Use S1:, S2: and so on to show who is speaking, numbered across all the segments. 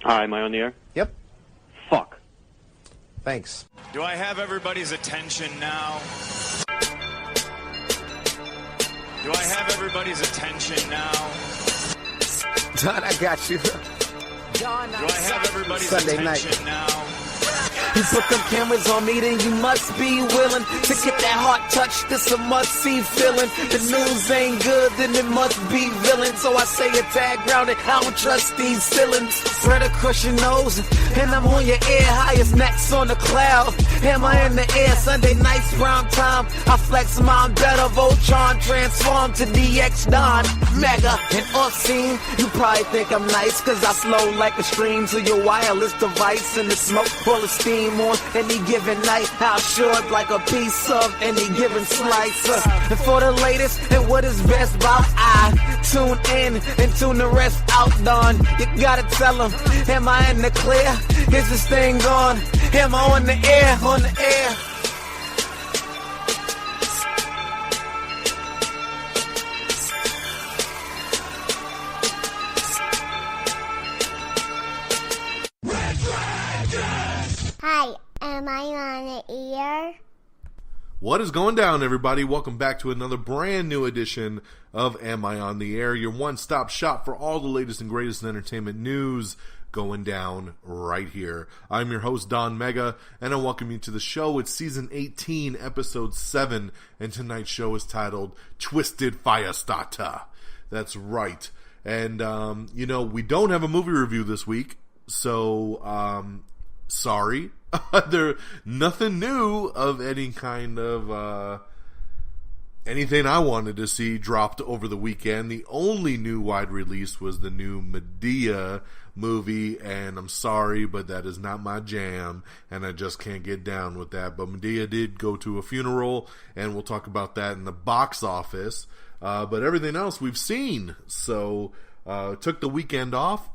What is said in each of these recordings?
S1: Hi, am I on the air?
S2: Yep.
S1: Fuck.
S2: Thanks.
S3: Do I have everybody's attention now? Do I have everybody's attention now?
S2: John, I got you.
S3: John, do I have everybody's
S2: Sunday
S3: attention
S2: night.
S3: now?
S2: You put them cameras on me, then you must be willing to get that heart touch. This a must-see feeling. The news ain't good, then it must be villain. So I say a tag grounded, I don't trust these ceilings. Spread across your nose, and I'm on your ear. Highest necks on the cloud. Am I in the air? Sunday nights, prime time. I flex mine better. Voltron transform to DX Don. Mega and off-scene. You probably think I'm nice, cause I slow like a stream to your wireless device. And the smoke full of steam on any given night. How short like a piece of any given slice. And for the latest and what is best about, I tune in and tune the rest out. Done. You gotta tell them, am I in the clear? Is this thing on? Am I on the air? On the air.
S4: Hi, am I on the air?
S5: What is going down, everybody? Welcome back to another brand new edition of Am I on the Air, your one-stop shop for all the latest and greatest in entertainment news going down right here. I'm your host, Don Mega, and I welcome you to the show. It's season 18, episode 7, and tonight's show is titled Twisted Firestarter. That's right. And, we don't have a movie review this week, so, sorry. There's nothing new of any kind of anything I wanted to see dropped over the weekend. The only new wide release was the new Medea movie, and I'm sorry, but that is not my jam, and I just can't get down with that. But Medea did go to a funeral, and we'll talk about that in the box office. But everything else we've seen. So took the weekend off.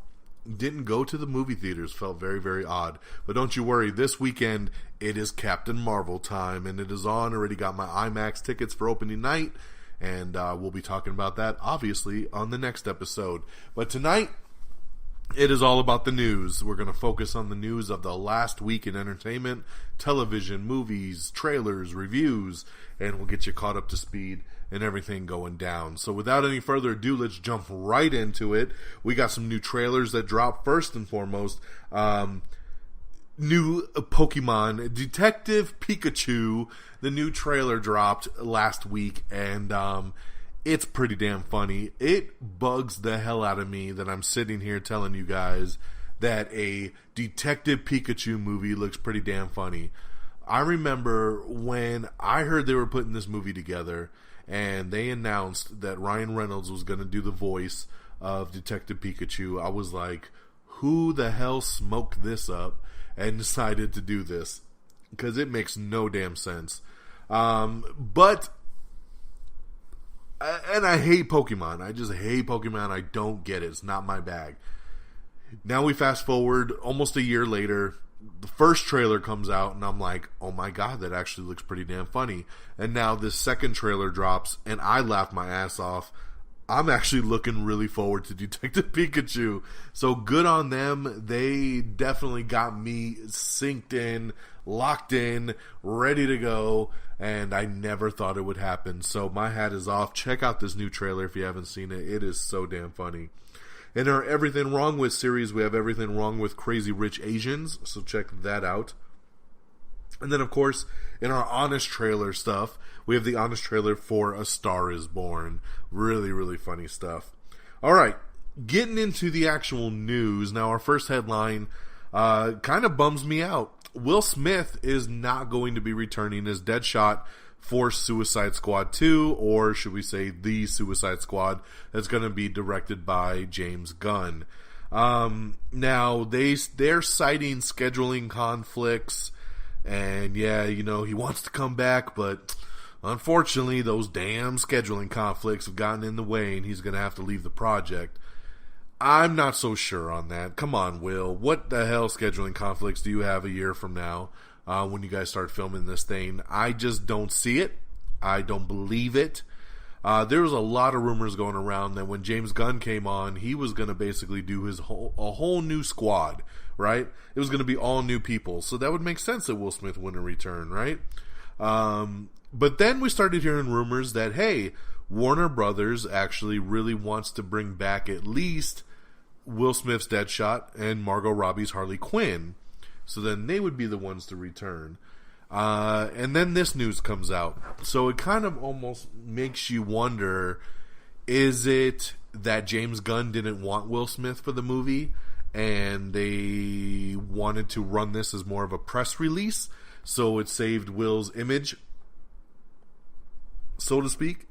S5: Didn't go to the movie theaters. Felt very, very odd. But don't you worry. This weekend, it is Captain Marvel time. And it is on. Already got my IMAX tickets for opening night. And we'll be talking about that, obviously, on the next episode. But tonight, it is all about the news. We're going to focus on the news of the last week in entertainment. Television, movies, trailers, reviews. And we'll get you caught up to speed and everything going down. So without any further ado, let's jump right into it. We got some new trailers that dropped. First and foremost, new Pokemon Detective Pikachu. The new trailer dropped last week, and it's pretty damn funny. It bugs the hell out of me that I'm sitting here telling you guys that a Detective Pikachu movie looks pretty damn funny. I remember when I heard they were putting this movie together, and they announced that Ryan Reynolds was going to do the voice of Detective Pikachu. I was like, who the hell smoked this up and decided to do this? Because it makes no damn sense. But I hate Pokemon. I just hate Pokemon. I don't get it. It's not my bag. Now we fast forward almost a year later. The first trailer comes out, and I'm like, oh my god, that actually looks pretty damn funny. And now this second trailer drops, and I laugh my ass off. I'm actually looking really forward to Detective Pikachu. So good on them. They definitely got me synced in, locked in, ready to go, and I never thought it would happen. So my hat is off. Check out this new trailer if you haven't seen it. It is so damn funny. In our Everything Wrong With series, we have Everything Wrong With Crazy Rich Asians, so check that out. And then, of course, in our Honest Trailer stuff, we have the Honest Trailer for A Star Is Born. Really, really funny stuff. All right, getting into the actual news. Now, our first headline kind of bums me out. Will Smith is not going to be returning as Deadshot for Suicide Squad 2, or should we say The Suicide Squad, that's going to be directed by James Gunn. Now, they're citing scheduling conflicts, and yeah, he wants to come back, but unfortunately, those damn scheduling conflicts have gotten in the way, and he's going to have to leave the project. I'm not so sure on that. Come on, Will. What the hell scheduling conflicts do you have a year from now? When you guys start filming this thing? I just don't see it. I don't believe it. There was a lot of rumors going around that when James Gunn came on, he was going to basically do a whole new squad, right? It was going to be all new people. So that would make sense that Will Smith wouldn't return, right? But then we started hearing rumors that, hey, Warner Brothers actually really wants to bring back at least Will Smith's Deadshot and Margot Robbie's Harley Quinn. So then they would be the ones to return. And then this news comes out. So it kind of almost makes you wonder, is it that James Gunn didn't want Will Smith for the movie and they wanted to run this as more of a press release so it saved Will's image, so to speak?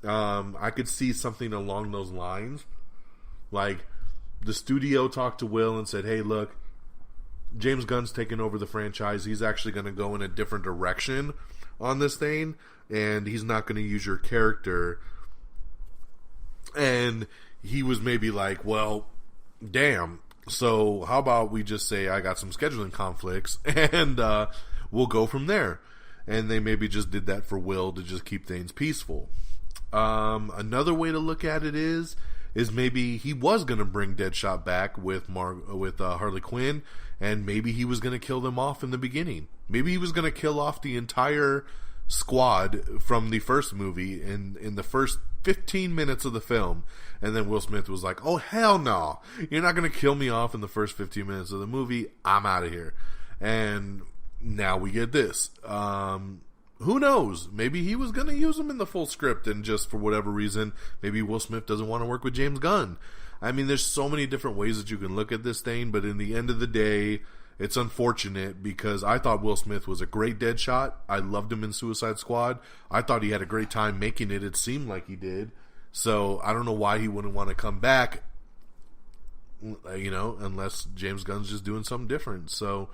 S5: I could see something along those lines. Like, the studio talked to Will and said, hey, look, James Gunn's taking over the franchise. He's actually going to go in a different direction on this thing, and he's not going to use your character. And he was maybe like, well, damn. So how about we just say I got some scheduling conflicts, and we'll go from there. And they maybe just did that for Will to just keep things peaceful. Another way to look at it is maybe he was going to bring Deadshot back with Harley Quinn, and maybe he was going to kill them off in the beginning. Maybe he was going to kill off the entire squad from the first movie in the first 15 minutes of the film, and then Will Smith was like, oh, hell no, you're not going to kill me off in the first 15 minutes of the movie, I'm out of here. And now we get this. Who knows? Maybe he was going to use him in the full script, and just for whatever reason, maybe Will Smith doesn't want to work with James Gunn. I mean, there's so many different ways that you can look at this thing, but in the end of the day, it's unfortunate because I thought Will Smith was a great Deadshot. I loved him in Suicide Squad. I thought he had a great time making it. It seemed like he did. So I don't know why he wouldn't want to come back, unless James Gunn's just doing something different. So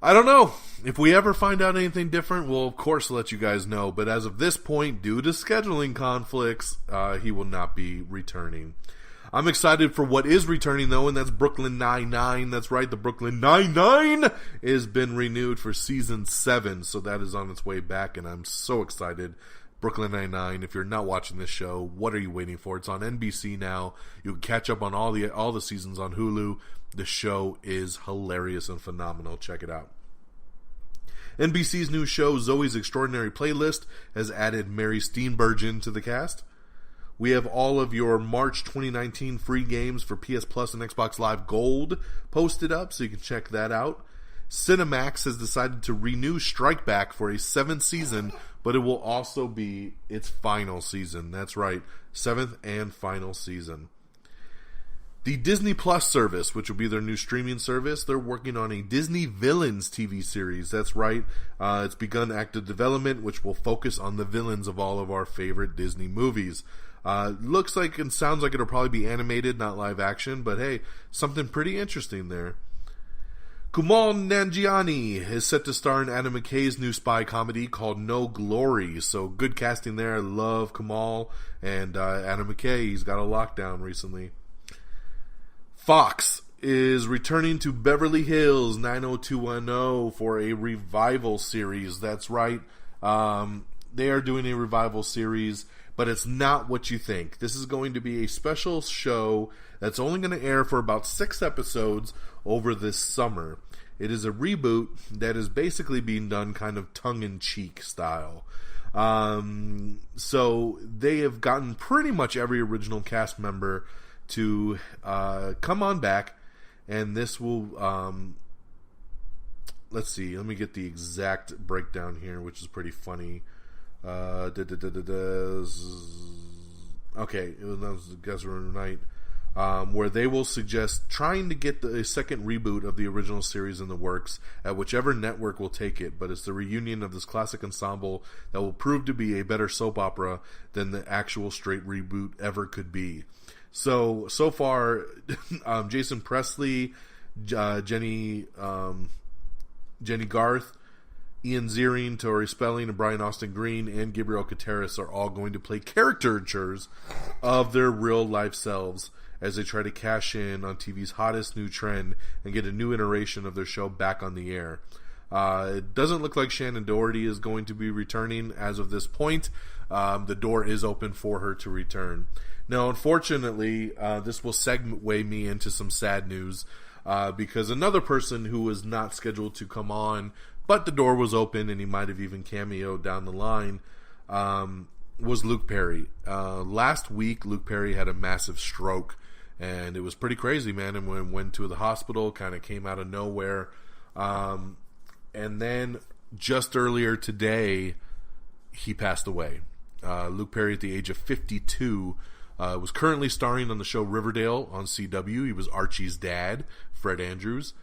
S5: I don't know. If we ever find out anything different, we'll of course let you guys know. But as of this point, due to scheduling conflicts, he will not be returning. I'm excited for what is returning, though, and that's Brooklyn Nine-Nine. That's right, the Brooklyn Nine-Nine has been renewed for Season 7, so that is on its way back, and I'm so excited. Brooklyn Nine-Nine, if you're not watching this show, what are you waiting for? It's on NBC now. You can catch up on all the seasons on Hulu. The show is hilarious and phenomenal. Check it out. NBC's new show, Zoe's Extraordinary Playlist, has added Mary Steenburgen to the cast. We have all of your March 2019 free games for PS Plus and Xbox Live Gold posted up, so you can check that out. Cinemax has decided to renew Strike Back for a 7th season, but it will also be its final season. That's right, 7th and final season. The Disney Plus service, which will be their new streaming service, they're working on a Disney Villains TV series. That's right, it's begun active development, which will focus on the villains of all of our favorite Disney movies. Looks like and sounds like it'll probably be animated, not live action, but hey, something pretty interesting there. Kumail Nanjiani is set to star in Adam McKay's new spy comedy called No Glory, so good casting there. I love Kumail and Adam McKay. He's got a lockdown recently. Fox is returning to Beverly Hills 90210 for a revival series. That's right, they are doing a revival series, but it's not what you think. This is going to be a special show that's only going to air for about 6 episodes over this summer. It is a reboot that is basically being done kind of tongue-in-cheek style. So they have gotten pretty much every original cast member to come on back, and this will... let's see, let me get the exact breakdown here, which is pretty funny. Okay, it was Guess Night, where they will suggest trying to get a second reboot of the original series in the works at whichever network will take it, but it's the reunion of this classic ensemble that will prove to be a better soap opera than the actual straight reboot ever could be. So far, Jason Presley, Jenny Garth, Ian Ziering, Tori Spelling, and Brian Austin Green, and Gabriel Kateris are all going to play caricatures of their real-life selves as they try to cash in on TV's hottest new trend and get a new iteration of their show back on the air. It doesn't look like Shannon Doherty is going to be returning as of this point. The door is open for her to return. Now, unfortunately, this will segue me into some sad news, because another person who was not scheduled to come on, but the door was open and he might have even cameoed down the line, was Luke Perry. Last week, Luke Perry had a massive stroke, and it was pretty crazy, man. And went to the hospital, kind of came out of nowhere. And then just earlier today, he passed away. Luke Perry, at the age of 52, was currently starring on the show Riverdale on CW. He was Archie's dad, Fred Andrews.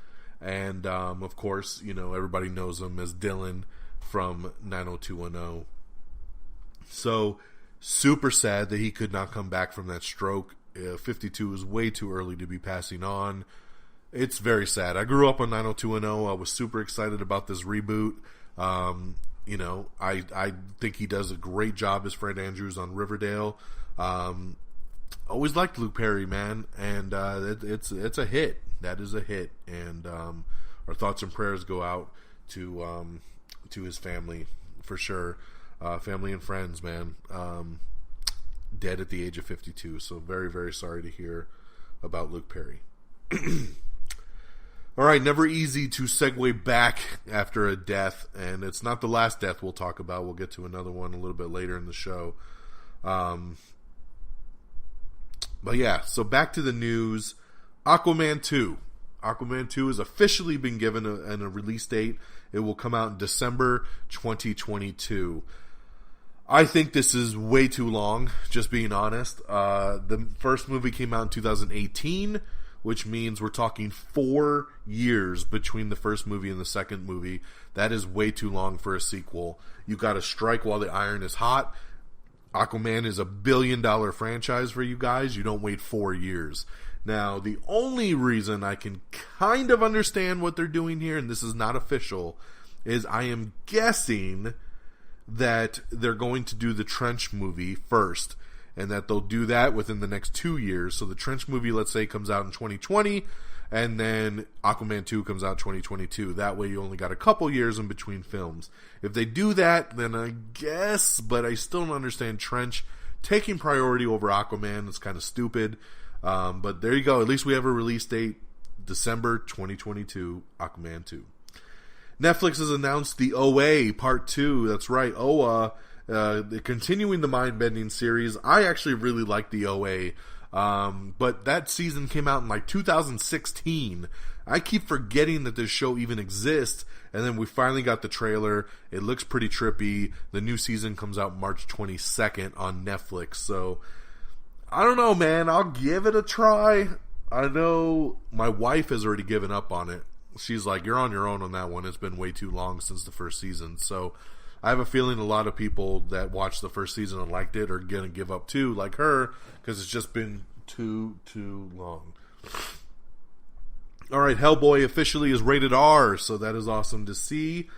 S5: And, of course, you know, everybody knows him as Dylan from 90210. So, super sad that he could not come back from that stroke. 52 is way too early to be passing on. It's very sad. I grew up on 90210. I was super excited about this reboot. You know, I think he does a great job as Fred Andrews on Riverdale. Always liked Luke Perry, man, and it's a hit. That is a hit, and our thoughts and prayers go out to his family for sure. Family and friends, man. Dead at the age of 52. So very, very sorry to hear about Luke Perry. All right, never easy to segue back after a death, and it's not the last death we'll talk about. We'll get to another one a little bit later in the show. But yeah, so back to the news. Aquaman 2. Aquaman 2 has officially been given a release date. It will come out in December 2022. I think this is way too long, just being honest. The first movie came out in 2018, which means we're talking 4 years between the first movie and the second movie. That is way too long for a sequel. You got to strike while the iron is hot. Aquaman is $1 billion franchise for you guys. You don't wait 4 years. Now, the only reason I can kind of understand what they're doing here, and this is not official, is I am guessing that they're going to do the Trench movie first, and that they'll do that within the next 2 years. So the Trench movie, let's say, comes out in 2020, and then Aquaman 2 comes out in 2022. That way you only got a couple years in between films. If they do that, then I guess, but I still don't understand Trench taking priority over Aquaman. It's kind of stupid. But there you go. At least we have a release date, December 2022, Aquaman 2. Netflix has announced the OA Part 2. That's right, OA. Continuing the mind-bending series. I actually really like the OA. But that season came out in like 2016. I keep forgetting that this show even exists. And then we finally got the trailer. It looks pretty trippy. The new season comes out March 22nd on Netflix. So, I don't know, man. I'll give it a try. I know my wife has already given up on it. She's like, you're on your own on that one. It's been way too long since the first season. So, I have a feeling a lot of people that watched the first season and liked it are going to give up too, like her, because it's just been too long. Alright, Hellboy officially is rated R, so that is awesome to see.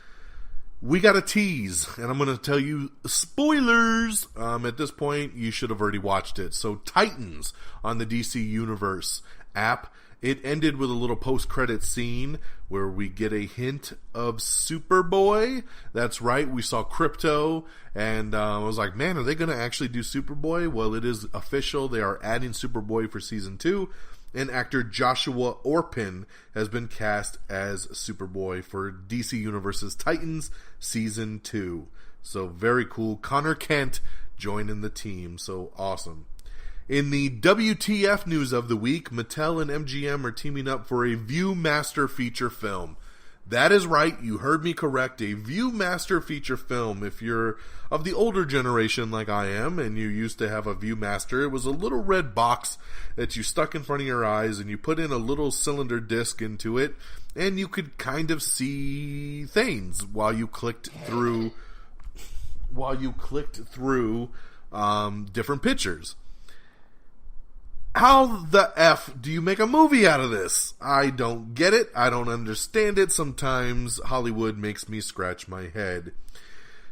S5: We got a tease, and I'm going to tell you spoilers. At this point, you should have already watched it. So, Titans on the DC Universe app. It ended with a little post-credit scene where we get a hint of Superboy. That's right, we saw Crypto, and I was like, man, are they going to actually do Superboy? Well, it is official. They are adding Superboy for Season 2, and actor Joshua Orpin has been cast as Superboy for DC Universe's Titans Season 2. So, very cool. Connor Kent joining the team, so awesome. In the WTF news of the week, Mattel and MGM are teaming up for a Viewmaster feature film. That is right, you heard me correct, a Viewmaster feature film. If you're of the older generation like I am, and you used to have a Viewmaster, it was a little red box that you stuck in front of your eyes, and you put in a little cylinder disc into it, and you could kind of see things while you clicked through different pictures. How the F do you make a movie out of this? I don't get it. I don't understand it. Sometimes Hollywood makes me scratch my head.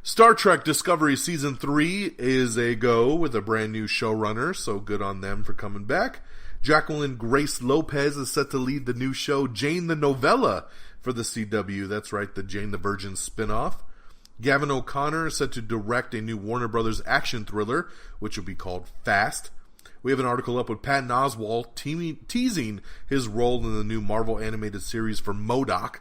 S5: Star Trek Discovery Season 3 is a go with a brand new showrunner, so good on them for coming back. Jacqueline Grace Lopez is set to lead the new show Jane the Novella for the CW. That's right, the Jane the Virgin spinoff. Gavin O'Connor is set to direct a new Warner Brothers action thriller, which will be called Fast. We have an article up with Patton Oswalt teasing his role in the new Marvel animated series for MODOK.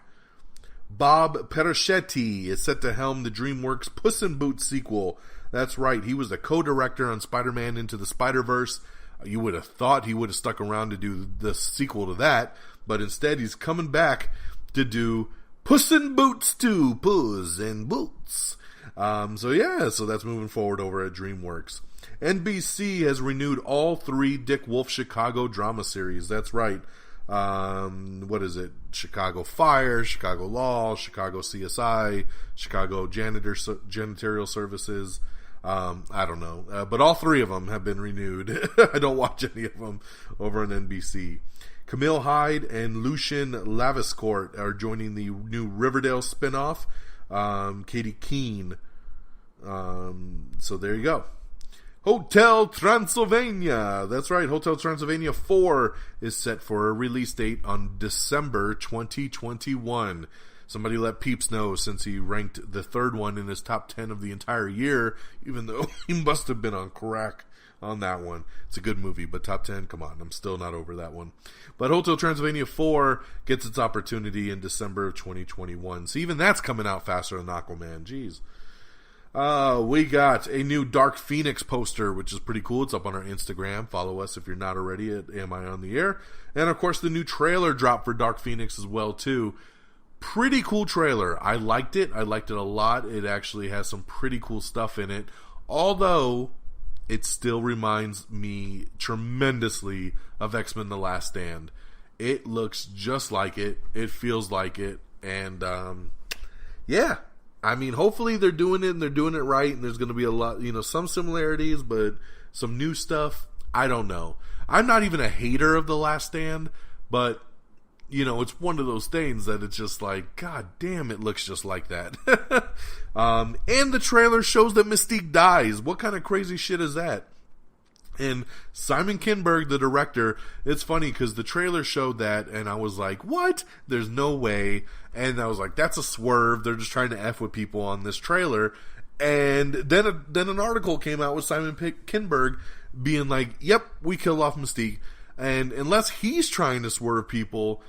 S5: Bob Persichetti is set to helm the DreamWorks Puss in Boots sequel. That's right, he was the co-director on Spider-Man Into the Spider-Verse. You would have thought he would have stuck around to do the sequel to that, but instead he's coming back to do Puss in Boots 2, Puss in Boots. So that's moving forward over at DreamWorks. NBC has renewed all 3 Dick Wolf Chicago drama series. That's right. What is it? Chicago Fire, Chicago Law, Chicago CSI, Chicago Janitorial Services. I don't know. But all 3 of them have been renewed. I don't watch any of them over on NBC. Camille Hyde and Lucien Laviscourt are joining the new Riverdale spinoff. Katie Keene. So there you go. Hotel Transylvania. That's right. Hotel Transylvania 4 is set for a release date on December 2021. Somebody let Peeps know, since he ranked the 3rd one in his top 10 of the entire year, even though he must have been on crack on that one. It's a good movie, but top 10, come on, I'm still not over that one. But Hotel Transylvania 4 gets its opportunity in December of 2021. So even that's coming out faster than Aquaman. Jeez. We got a new Dark Phoenix poster, which is pretty cool. It's up on our Instagram. Follow us if you're not already at Am I On The Air. And of course the new trailer dropped for Dark Phoenix as well too. Pretty cool trailer. I liked it. I liked it a lot. It actually has some pretty cool stuff in it. Although it still reminds me tremendously of X-Men The Last Stand. It looks just like it. It feels like it. And yeah. I mean, hopefully they're doing it and they're doing it right, and there's going to be a lot, some similarities, but some new stuff. I don't know. I'm not even a hater of The Last Stand, but it's one of those things that it's just like, God damn, it looks just like that. And the trailer shows that Mystique dies. What kind of crazy shit is that? And Simon Kinberg, the director, it's funny because the trailer showed that, and I was like, what? There's no way. And I was like, that's a swerve. They're just trying to F with people on this trailer. And then an article came out with Simon Kinberg being like, yep, we kill off Mystique. And unless he's trying to swerve people,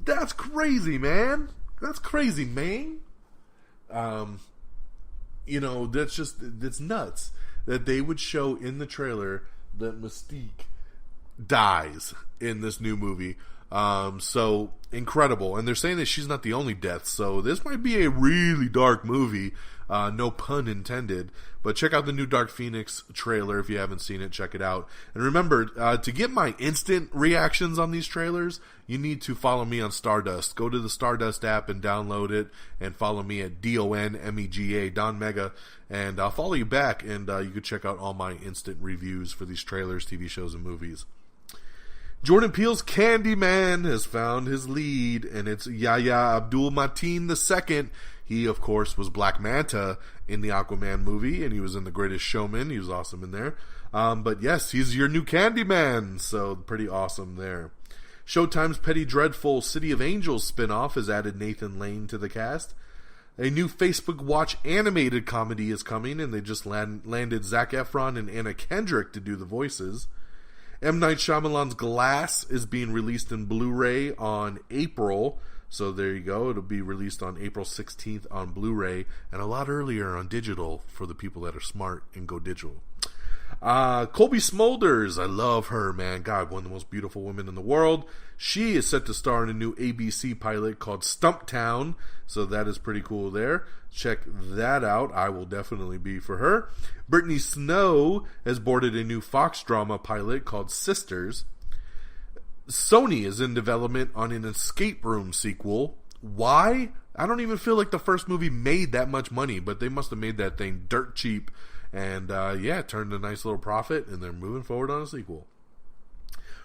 S5: that's crazy, man. That's crazy, man. That's nuts that they would show in the trailer that Mystique dies in this new movie. So incredible. And they're saying that she's not the only death, so this might be a really dark movie. No pun intended. But check out the new Dark Phoenix trailer if you haven't seen it. Check it out. And remember, to get my instant reactions on these trailers, you need to follow me on Stardust. Go to the Stardust app and download it, and follow me at DONMEGA, Don Mega, and I'll follow you back, and you can check out all my instant reviews for these trailers, TV shows, and movies. Jordan Peele's Candyman has found his lead, and it's Yahya Abdul-Mateen II. He, of course, was Black Manta in the Aquaman movie, and he was in The Greatest Showman. He was awesome in there. But yes, he's your new Candyman, so pretty awesome there. Showtime's Petty Dreadful City of Angels spinoff has added Nathan Lane to the cast. A new Facebook Watch animated comedy is coming, and they just landed Zac Efron and Anna Kendrick to do the voices. M. Night Shyamalan's Glass is being released in Blu-ray on April. So there you go. It'll be released on April 16th on Blu-ray, and a lot earlier on digital for the people that are smart and go digital. Colby Smulders, I love her, man. God, one of the most beautiful women in the world. She is set to star in a new ABC pilot called Stumptown, so that is pretty cool there. Check that out. I will definitely be for her. Brittany Snow has boarded a new Fox drama pilot called Sisters. Sony is in development on an escape room sequel. Why? I don't even feel like the first movie made that much money, but they must have made that thing dirt cheap. And turned a nice little profit, and they're moving forward on a sequel.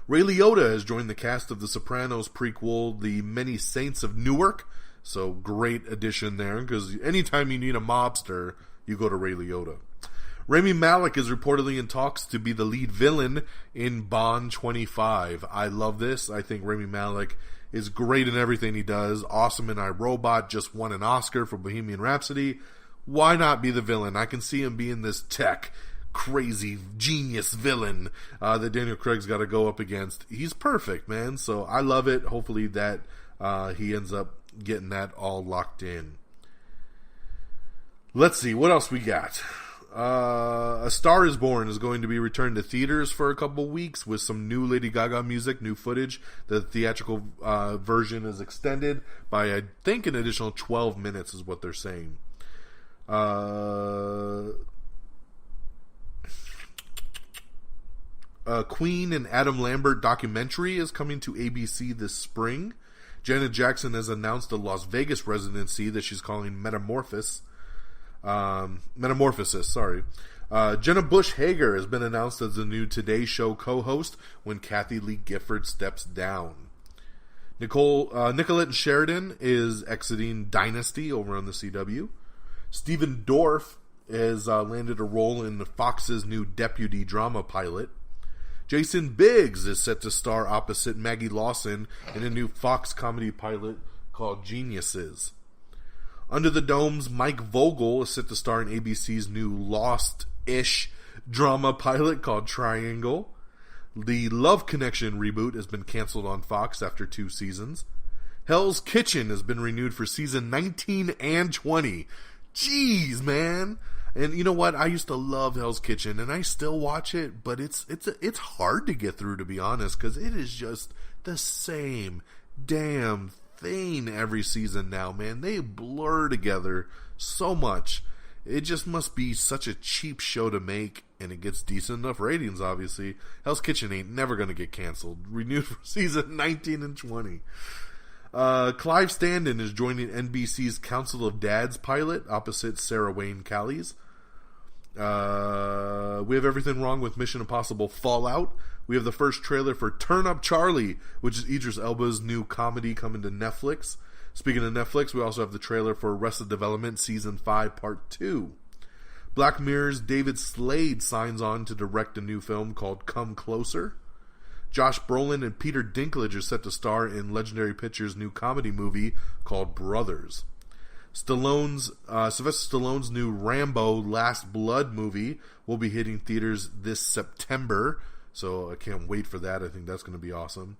S5: Ray Liotta has joined the cast of The Sopranos prequel, The Many Saints of Newark. So great addition there, because anytime you need a mobster, you go to Ray Liotta. Rami Malek is reportedly in talks to be the lead villain in Bond 25. I love this. I think Rami Malek is great in everything he does. Awesome in iRobot, just won an Oscar for Bohemian Rhapsody. Why not be the villain? I can see him being this tech, crazy, genius villain that Daniel Craig's got to go up against. He's perfect, man. So I love it. Hopefully that he ends up getting that all locked in. Let's see, what else we got? A Star is Born is going to be returned to theaters for a couple weeks with some new Lady Gaga music, new footage. The theatrical version is extended by, I think, an additional 12 minutes is what they're saying. Queen and Adam Lambert documentary is coming to ABC this spring. Janet Jackson has announced a Las Vegas residency that she's calling Metamorphosis. Jenna Bush Hager has been announced as the new Today Show co-host when Kathy Lee Gifford steps down. Nicolette Sheridan is exiting Dynasty over on the CW. Stephen Dorff has landed a role in Fox's new Deputy drama pilot. Jason Biggs is set to star opposite Maggie Lawson in a new Fox comedy pilot called Geniuses. Under the Dome's Mike Vogel is set to star in ABC's new Lost-ish drama pilot called Triangle. The Love Connection reboot has been canceled on Fox after 2 seasons. Hell's Kitchen has been renewed for season 19 and 20. Jeez, man. And you know what? I used to love Hell's Kitchen, and I still watch it, but it's hard to get through, to be honest, because it is just the same damn thing every season now, man. They blur together so much. It just must be such a cheap show to make, and it gets decent enough ratings, obviously. Hell's Kitchen ain't never going to get canceled. Renewed for season 19 and 20. Clive Standen is joining NBC's Council of Dads pilot opposite Sarah Wayne Callies. We have everything wrong with Mission Impossible Fallout. We have the first trailer for Turn Up Charlie, which is Idris Elba's new comedy coming to Netflix. Speaking of Netflix, we also have the trailer for Arrested Development Season 5 Part 2. Black Mirror's David Slade signs on to direct a new film called Come Closer. Josh Brolin and Peter Dinklage are set to star in Legendary Pictures' new comedy movie called Brothers. Sylvester Stallone's new Rambo Last Blood movie will be hitting theaters this September, so I can't wait for that. I think that's going to be awesome.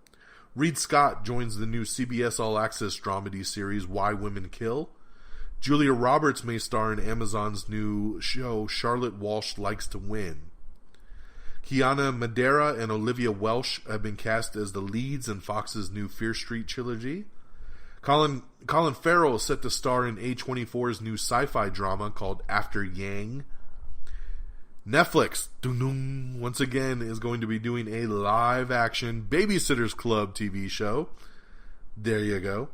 S5: Reed Scott joins the new CBS All Access dramedy series Why Women Kill. Julia Roberts may star in Amazon's new show Charlotte Walsh Likes to Win. Kiana Madeira and Olivia Welsh have been cast as the leads in Fox's new Fear Street trilogy. Colin Farrell is set to star in A24's new sci-fi drama called After Yang. Netflix, once again, is going to be doing a live-action Babysitters Club TV show. There you go.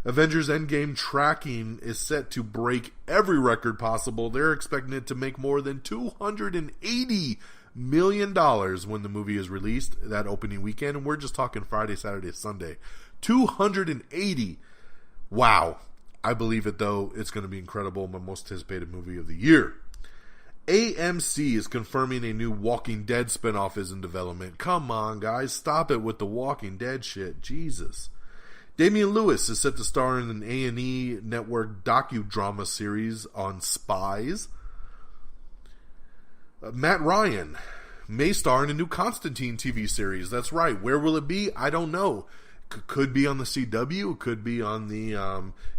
S5: Avengers Endgame tracking is set to break every record possible. They're expecting it to make more than $280 million when the movie is released that opening weekend. And we're just talking Friday, Saturday, Sunday. 280. Wow. I believe it, though. It's going to be incredible. My most anticipated movie of the year. AMC is confirming a new Walking Dead spinoff is in development. Come on, guys. Stop it with the Walking Dead shit. Jesus. Damian Lewis is set to star in an A&E network docudrama series on spies. Matt Ryan may star in a new Constantine TV series. That's right. Where will it be? I don't know. Could be on the CW. Could be on the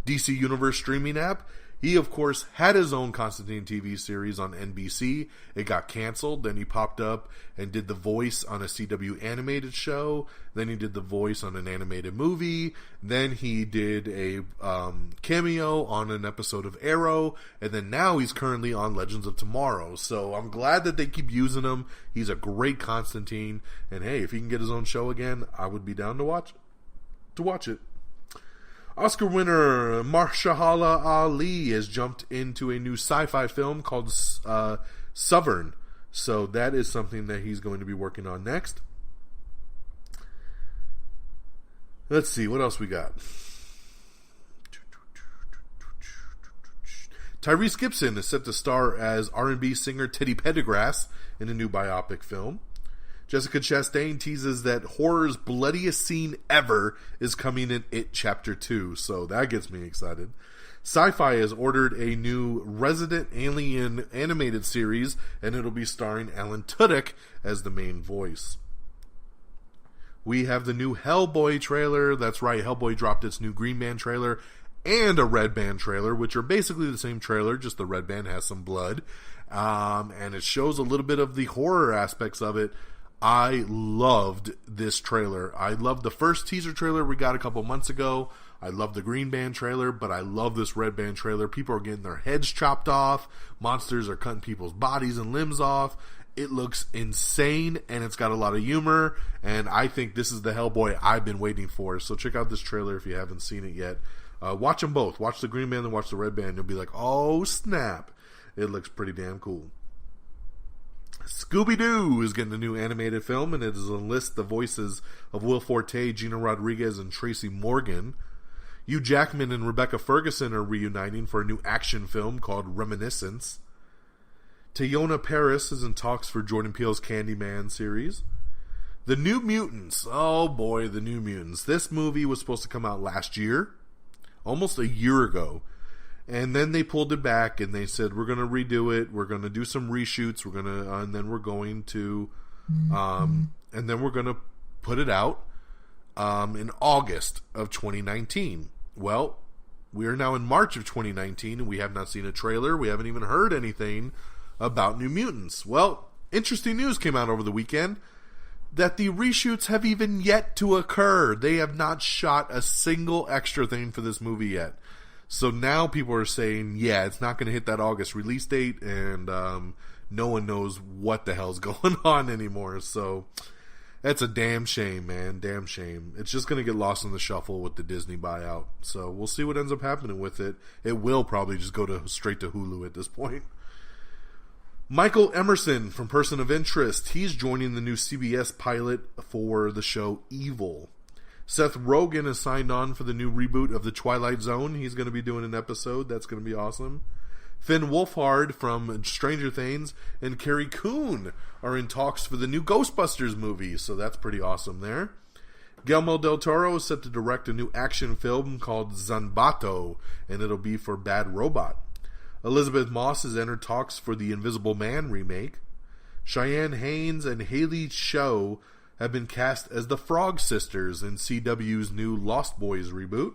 S5: DC Universe streaming app. He, of course, had his own Constantine TV series on NBC. It got canceled. Then he popped up and did the voice on a CW animated show. Then he did the voice on an animated movie. Then he did a cameo on an episode of Arrow. And then now he's currently on Legends of Tomorrow. So I'm glad that they keep using him. He's a great Constantine. And hey, if he can get his own show again, I would be down to watch it. Oscar winner Mahershala Ali has jumped into a new sci-fi film called Sovereign. So that is something that he's going to be working on next. Let's see, what else we got? Tyrese Gibson is set to star as R&B singer Teddy Pendergrass in a new biopic film. Jessica Chastain teases that horror's bloodiest scene ever is coming in It Chapter 2, so that gets me excited. Sci-Fi has ordered a new Resident Alien animated series, and it'll be starring Alan Tudyk as the main voice. We have the new Hellboy trailer. That's right, Hellboy dropped its new Green Man trailer and a Red Band trailer, which are basically the same trailer, just the Red Band has some blood. And it shows a little bit of the horror aspects of it. I loved this trailer. I loved the first teaser trailer we got a couple months ago. I love the Green Band trailer, but I love this Red Band trailer. People are getting their heads chopped off. Monsters are cutting people's bodies and limbs off. It looks insane, and it's got a lot of humor, and I think this is the Hellboy I've been waiting for. So check out this trailer if you haven't seen it yet. Watch them both. Watch the Green Band and watch the Red Band. You'll be like, oh, snap. It looks pretty damn cool. Scooby-Doo is getting a new animated film, and it is enlist the voices of Will Forte, Gina Rodriguez, and Tracy Morgan. Hugh Jackman and Rebecca Ferguson are reuniting for a new action film called Reminiscence. Teyonah Parris is in talks for Jordan Peele's Candyman series. The New Mutants. Oh boy, The New Mutants. This movie was supposed to come out last year, almost a year ago. And then they pulled it back and they said, we're going to redo it. We're going to do some reshoots. And then we're going to put it out in August of 2019. Well, we are now in March of 2019 and we have not seen a trailer. We haven't even heard anything about New Mutants. Well, interesting news came out over the weekend that the reshoots have even yet to occur. They have not shot a single extra thing for this movie yet. So now people are saying, yeah, it's not going to hit that August release date, and no one knows what the hell's going on anymore. So that's a damn shame, man. Damn shame. It's just going to get lost in the shuffle with the Disney buyout. So we'll see what ends up happening with it. It will probably just go straight to Hulu at this point. Michael Emerson from Person of Interest. He's joining the new CBS pilot for the show Evil. Seth Rogan is signed on for the new reboot of the Twilight Zone. He's going to be doing an episode. That's going to be awesome. Finn Wolfhard from Stranger Things and Carrie Coon are in talks for the new Ghostbusters movie, so that's pretty awesome there. Guillermo del Toro is set to direct a new action film called Zanbato, and it'll be for Bad Robot. Elizabeth Moss has entered talks for the Invisible Man remake. Cheyenne Haynes and Haley Cho have been cast as the Frog Sisters in CW's new Lost Boys reboot.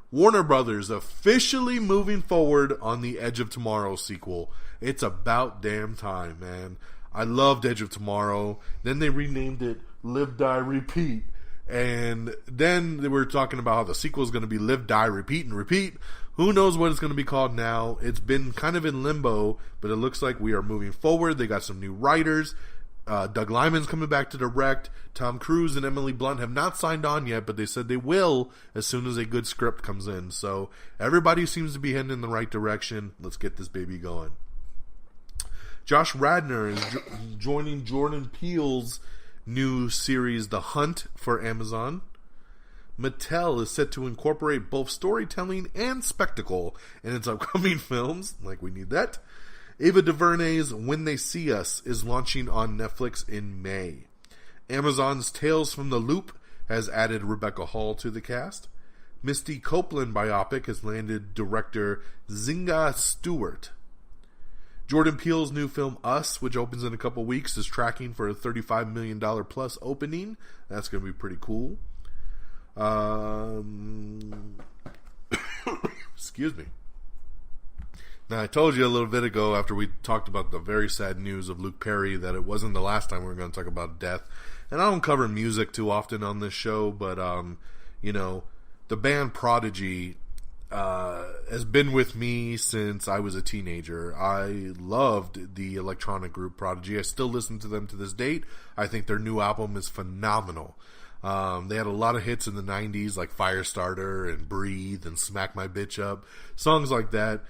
S5: Warner Brothers officially moving forward on the Edge of Tomorrow sequel. It's about damn time, man. I loved Edge of Tomorrow. Then they renamed it Live, Die, Repeat. And then they were talking about how the sequel is going to be Live, Die, Repeat, and Repeat. Who knows what it's going to be called now? It's been kind of in limbo, but it looks like we are moving forward. They got some new writers. Doug Liman's coming back to direct. Tom Cruise and Emily Blunt have not signed on yet, but they said they will as soon as a good script comes in. So everybody seems to be heading in the right direction. Let's get this baby going. Josh Radnor is joining Jordan Peele's new series The Hunt for Amazon. Mattel is set to incorporate both storytelling and spectacle in its upcoming films. Like, we need that. Ava DuVernay's When They See Us is launching on Netflix in May. Amazon's Tales from the Loop has added Rebecca Hall to the cast. Misty Copeland biopic has landed director Zinga Stewart. Jordan Peele's new film Us, which opens in a couple weeks, is tracking for a $35 million plus opening. That's going to be pretty cool. Excuse me. Now, I told you a little bit ago after we talked about the very sad news of Luke Perry that it wasn't the last time we were going to talk about death. And I don't cover music too often on this show, but, the band Prodigy has been with me since I was a teenager. I loved the electronic group Prodigy. I still listen to them to this date. I think their new album is phenomenal. They had a lot of hits in the 90s, like Firestarter and Breathe and Smack My Bitch Up. Songs like that.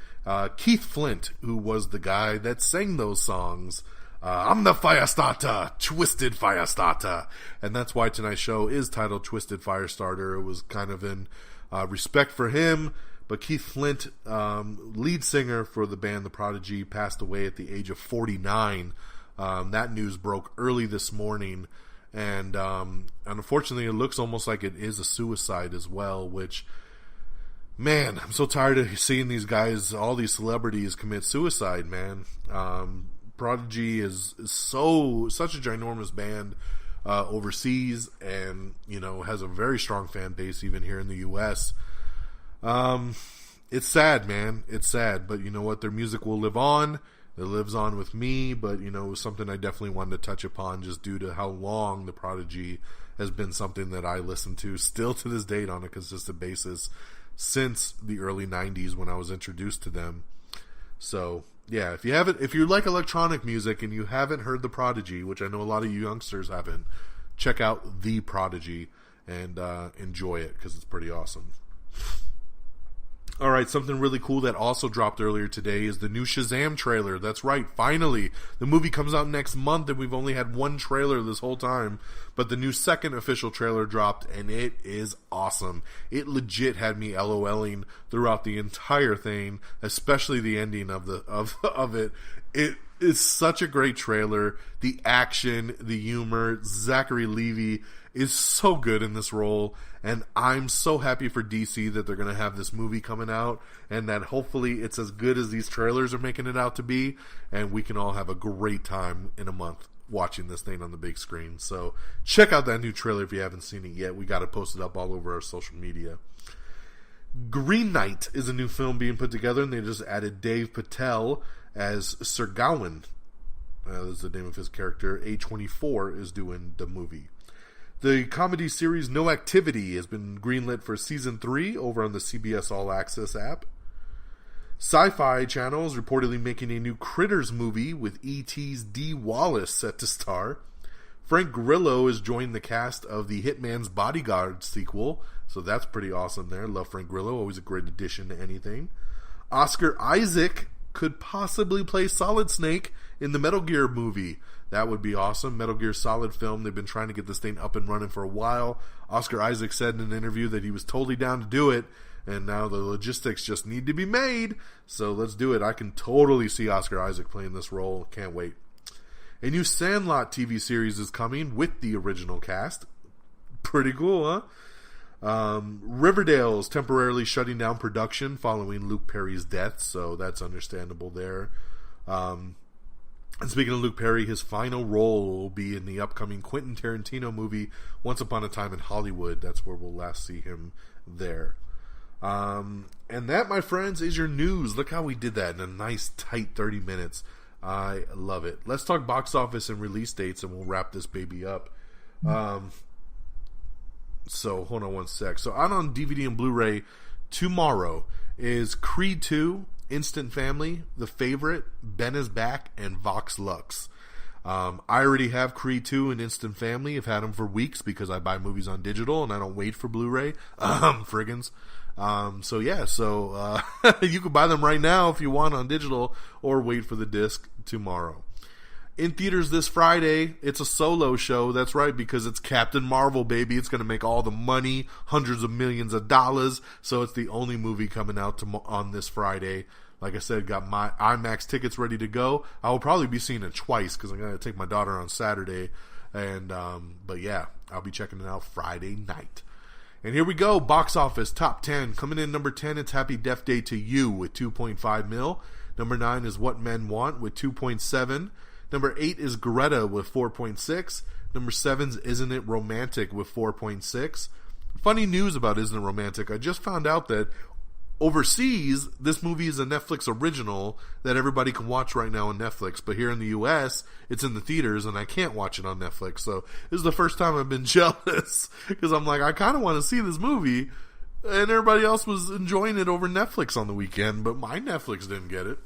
S5: Keith Flint, who was the guy that sang those songs, I'm the Firestarter, Twisted Firestarter. And that's why tonight's show is titled Twisted Firestarter. It was kind of in respect for him. But Keith Flint, lead singer for the band The Prodigy, passed away at the age of 49. That news broke early this morning. And unfortunately, it looks almost like it is a suicide as well, which, man, I'm so tired of seeing these guys, all these celebrities commit suicide, man. Prodigy is such a ginormous band overseas, and, you know, has a very strong fan base even here in the U.S. It's sad, man. It's sad, but you know what? Their music will live on. It lives on with me, but, you know, it was something I definitely wanted to touch upon just due to how long The Prodigy has been something that I listen to still to this date on a consistent basis since the early 90s when I was introduced to them. So, yeah, if you like electronic music and you haven't heard The Prodigy, which I know a lot of you youngsters haven't, check out The Prodigy and enjoy it because it's pretty awesome. Alright, something really cool that also dropped earlier today is the new Shazam trailer. That's right, finally. The movie comes out next month, and we've only had one trailer this whole time. But the new second official trailer dropped, and it is awesome. It legit had me LOLing throughout the entire thing, especially the ending of it. It is such a great trailer. The action, the humor, Zachary Levi is so good in this role, and I'm so happy for DC that they're going to have this movie coming out, and that hopefully it's as good as these trailers are making it out to be, and we can all have a great time in a month watching this thing on the big screen. So check out that new trailer if you haven't seen it yet. We got it posted up all over our social media. Green Knight is a new film being put together, and they just added Dave Patel as Sir Gawain. That's the name of his character. A24 is doing the movie. The comedy series No Activity has been greenlit for Season 3 over on the CBS All Access app. Sci-Fi Channel is reportedly making a new Critters movie with E.T.'s Dee Wallace set to star. Frank Grillo has joined the cast of the Hitman's Bodyguard sequel, so that's pretty awesome there. Love Frank Grillo, always a great addition to anything. Oscar Isaac could possibly play Solid Snake in the Metal Gear movie. That would be awesome. Metal Gear Solid film. They've been trying to get this thing up and running for a while. Oscar Isaac said in an interview that he was totally down to do it, and now the logistics just need to be made. So let's do it. I can totally see Oscar Isaac playing this role. Can't wait. A new Sandlot TV series is coming with the original cast. Pretty cool, huh? Riverdale's temporarily shutting down production following Luke Perry's death, so that's understandable there. And speaking of Luke Perry, his final role will be in the upcoming Quentin Tarantino movie, Once Upon a Time in Hollywood. That's where we'll last see him there. And that, my friends, is your news. Look how we did that in a nice, tight 30 minutes. I love it. Let's talk box office and release dates, and we'll wrap this baby up. So, hold on one sec. So, out on DVD and Blu-ray tomorrow is Creed 2, Instant Family, The Favorite, Ben is Back, and Vox Lux. I already have Creed 2 and Instant Family. I've had them for weeks because I buy movies on digital and I don't wait for Blu-ray. Friggins. So you can buy them right now if you want on digital, or wait for the disc tomorrow. In theaters this Friday, it's a solo show. That's right, because it's Captain Marvel, baby. It's going to make all the money, hundreds of millions of dollars. So it's the only movie coming out on this Friday. Like I said, got my IMAX tickets ready to go. I will probably be seeing it twice because I'm going to take my daughter on Saturday. But yeah, I'll be checking it out Friday night. And here we go, box office, top 10. Coming in number 10, it's Happy Death Day to You with 2.5 mil. Number 9 is What Men Want with 2.7. Number 8 is Greta with 4.6. Number 7 is Isn't It Romantic with 4.6. Funny news about Isn't It Romantic. I just found out that overseas, this movie is a Netflix original that everybody can watch right now on Netflix. But here in the U.S., it's in the theaters, and I can't watch it on Netflix. So this is the first time I've been jealous because I'm like, I kind of want to see this movie. And everybody else was enjoying it over Netflix on the weekend, but my Netflix didn't get it.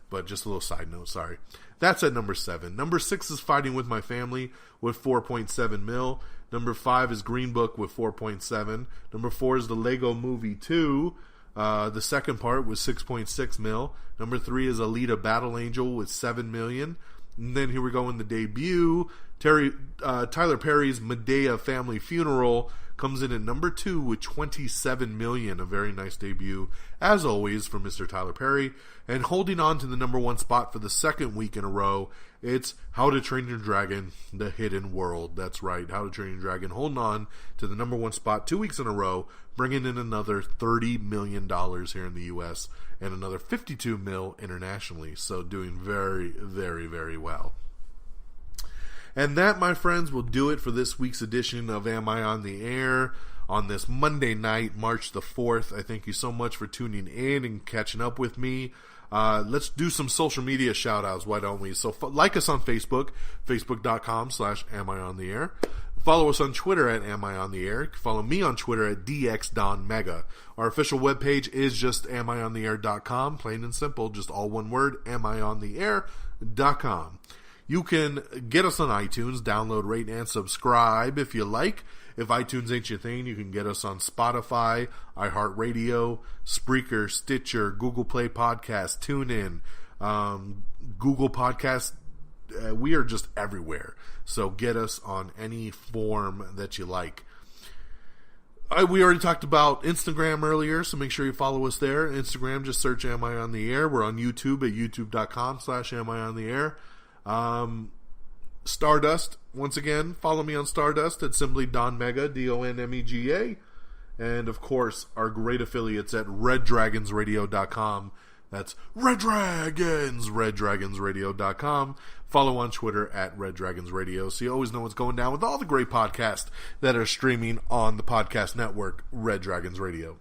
S5: But just a little side note, sorry. That's at number 7. Number 6 is Fighting With My Family with 4.7 mil. Number 5 is Green Book with 4.7. Number 4 is The Lego Movie 2. The second part was 6.6 mil. Number 3 is Alita Battle Angel with 7 million. And then here we go in the debut. Tyler Perry's Medea Family Funeral comes in at number 2 with 27 million. A very nice debut, as always, for Mr. Tyler Perry. And holding on to the number 1 spot for the second week in a row, it's How to Train Your Dragon, The Hidden World. That's right, How to Train Your Dragon holding on to the number 1 spot 2 weeks in a row, bringing in another $30 million here in the U.S. and another $52 million internationally. So doing very, very, very well. And that, my friends, will do it for this week's edition of Am I on the Air on this Monday night, March the 4th. I thank you so much for tuning in and catching up with me. Let's do some social media shout-outs, why don't we? So like us on Facebook, facebook.com/AmIOnTheAir. Follow us on Twitter at Am I On The Air. Follow me on Twitter at DXDonMega. Our official webpage is just amiontheair.com, plain and simple, just all one word, amiontheair.com. You can get us on iTunes, download, rate, and subscribe if you like. If iTunes ain't your thing, you can get us on Spotify, iHeartRadio, Spreaker, Stitcher, Google Play Podcast, TuneIn, Google Podcast. We are just everywhere. So get us on any form that you like. We already talked about Instagram earlier, so make sure you follow us there. Instagram, just search Am I On The Air. We're on YouTube at youtube.com/AmIOnTheAir. Stardust, once again, follow me on Stardust at simply Don Mega, DONMEGA. And of course, our great affiliates at reddragonsradio.com. That's Red Dragons, reddragonsradio.com. Follow on Twitter at Red Dragons Radio, so you always know what's going down with all the great podcasts that are streaming on the podcast network, Red Dragons Radio.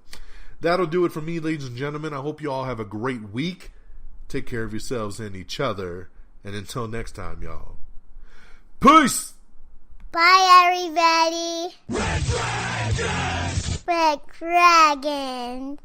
S5: That'll do it for me, ladies and gentlemen. I hope you all have a great week. Take care of yourselves and each other. And until next time, y'all. Peace!
S4: Bye, everybody.
S2: Red Dragons!
S4: Red Dragon.